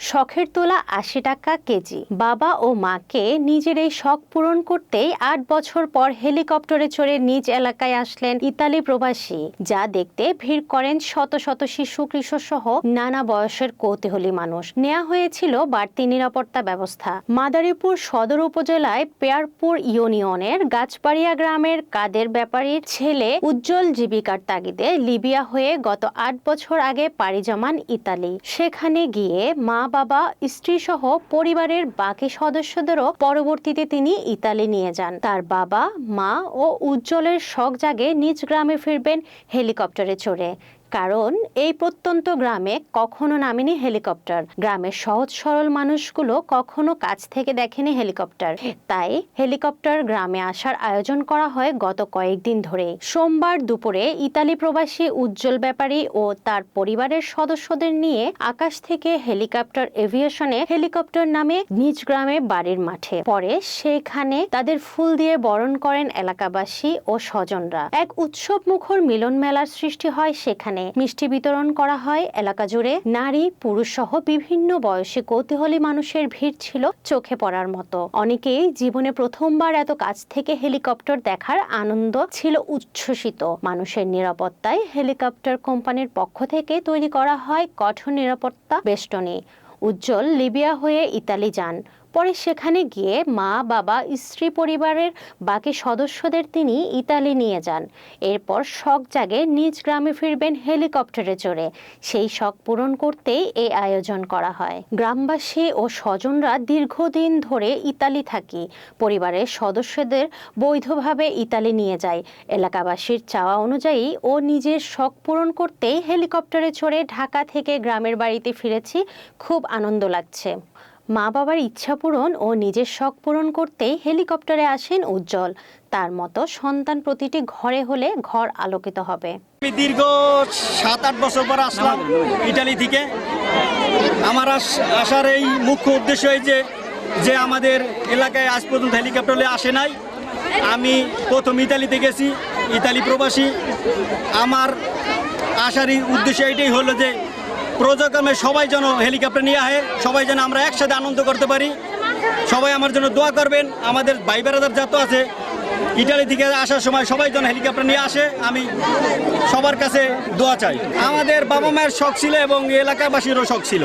শখের তোলা ৮০ টাকা কেজি। বাবা ও মাকে নিজের এই শখ পূরণ করতেই ৮ বছর পর হেলিকপ্টারে চড়ে নিজ এলাকায় আসলেন ইতালি প্রবাসী, যা দেখতে ভিড় করেন শত শত শিশু, কিশোর সহ নানা বয়সের কৌতূহলী মানুষ। নেওয়া হয়েছিল বাড়তি নিরাপত্তা ব্যবস্থা। মাদারীপুর সদর উপজেলায় পেয়ারপুর ইউনিয়নের গাছবাড়িয়া গ্রামের কাদের ব্যাপারীর ছেলে উজ্জ্বল জীবিকার তাগিদে লিবিয়া হয়ে গত ৮ বছর আগে পাড়ি জমান ইতালি। সেখানে গিয়ে মা, বাবা, স্ত্রী সহ পরিবারের বাকি সদস্যদেরও পরবর্তীতে তিনি ইতালি নিয়ে যান। তার বাবা, মা ও উজ্জ্বলের শখ জাগে নিজ গ্রামে ফিরবেন হেলিকপ্টারে চড়ে। কারণ এই প্রত্যন্ত গ্রামে কখনো নামেনি হেলিকপ্টার। গ্রামের সহজ সরল মানুষগুলো কখনো কাছ থেকে দেখেনি হেলিকপ্টার। তাই হেলিকপ্টার গ্রামে আসার আয়োজন করা হয় গত কয়েকদিন ধরে। সোমবার দুপুরে ইতালি প্রবাসী উজ্জ্বল ব্যাপারী ও তার পরিবারের সদস্যদের নিয়ে আকাশ থেকে হেলিকপ্টার এভিয়েশনে হেলিকপ্টার নামে নিজ গ্রামে বাড়ির মাঠে পরে সেখানে তাদের ফুল দিয়ে বরণ করেন এলাকাবাসী ও স্বজনরা। এক উৎসব মুখর মিলন মেলার সৃষ্টি হয় সেখানে। মিষ্টি বিতরণ করা হয় এলাকা জুড়ে। নারী, পুরুষ সহ বিভিন্ন বয়সী কৌতূহলী মানুষের ভিড় ছিল চোখে পড়ার মতো। অনেকেই জীবনে প্রথমবার এত কাছ থেকে হেলিকপ্টার দেখার আনন্দ ছিল উচ্ছ্বসিত। মানুষের নিরাপত্তায় হেলিকপ্টার কোম্পানির পক্ষ থেকে তৈরি করা হয় কঠোর নিরাপত্তা বেষ্টনী। উজ্জ্বল লিবিয়া হয়ে ইতালি যান। পরে সেখানে গিয়ে মা, বাবা, স্ত্রী, পরিবারের বাকি সদস্যদের তিনি ইতালি নিয়ে যান। এরপর শখ জাগে নিজ গ্রামে ফিরবেন হেলিকপ্টারে চড়ে। সেই শখ পূরণ করতেই এই আয়োজন করা হয়। গ্রামবাসী ও স্বজনরা দীর্ঘদিন ধরে ইতালি থাকি। পরিবারের সদস্যদের বৈধভাবে ইতালি নিয়ে যায়। এলাকাবাসীর চাওয়া অনুযায়ী ও নিজের শখ পূরণ করতেই হেলিকপ্টারে চড়ে ঢাকা থেকে গ্রামের বাড়িতে ফিরেছি। খুব আনন্দ লাগছে। মা বাবার ইচ্ছা পূরণ ও নিজের শখ পূরণ করতেই হেলিকপ্টারে আসেন উজ্জ্বল। তার মতো সন্তান প্রতিটি ঘরে হলে ঘর আলোকিত হবে। আমি দীর্ঘ ৭-৮ বছর পর আসলাম ইটালি থেকে। আমার আসার এই মুখ্য উদ্দেশ্য এই যে আমাদের এলাকায় আজ পর্যন্ত হেলিকপ্টারে আসে নাই। আমি প্রথম ইতালিতে গেছি, ইতালি প্রবাসী। আমার আসার উদ্দেশ্য এটাই হলো যে প্রজন্মে সবাই যেন হেলিকপ্টার নিয়ে আসে, সবাই যেন আমরা একসাথে আনন্দ করতে পারি। সবাই আমার জন্য দোয়া করবেন। আমাদের ভাই বেড়াদার যত আছে ইটালি থেকে আসার সময় সবাই যেন হেলিকপ্টার নিয়ে আসে, আমি সবার কাছে দোয়া চাই। আমাদের বাবা মায়ের শখ ছিল এবং এলাকাবাসীরও শখ ছিল।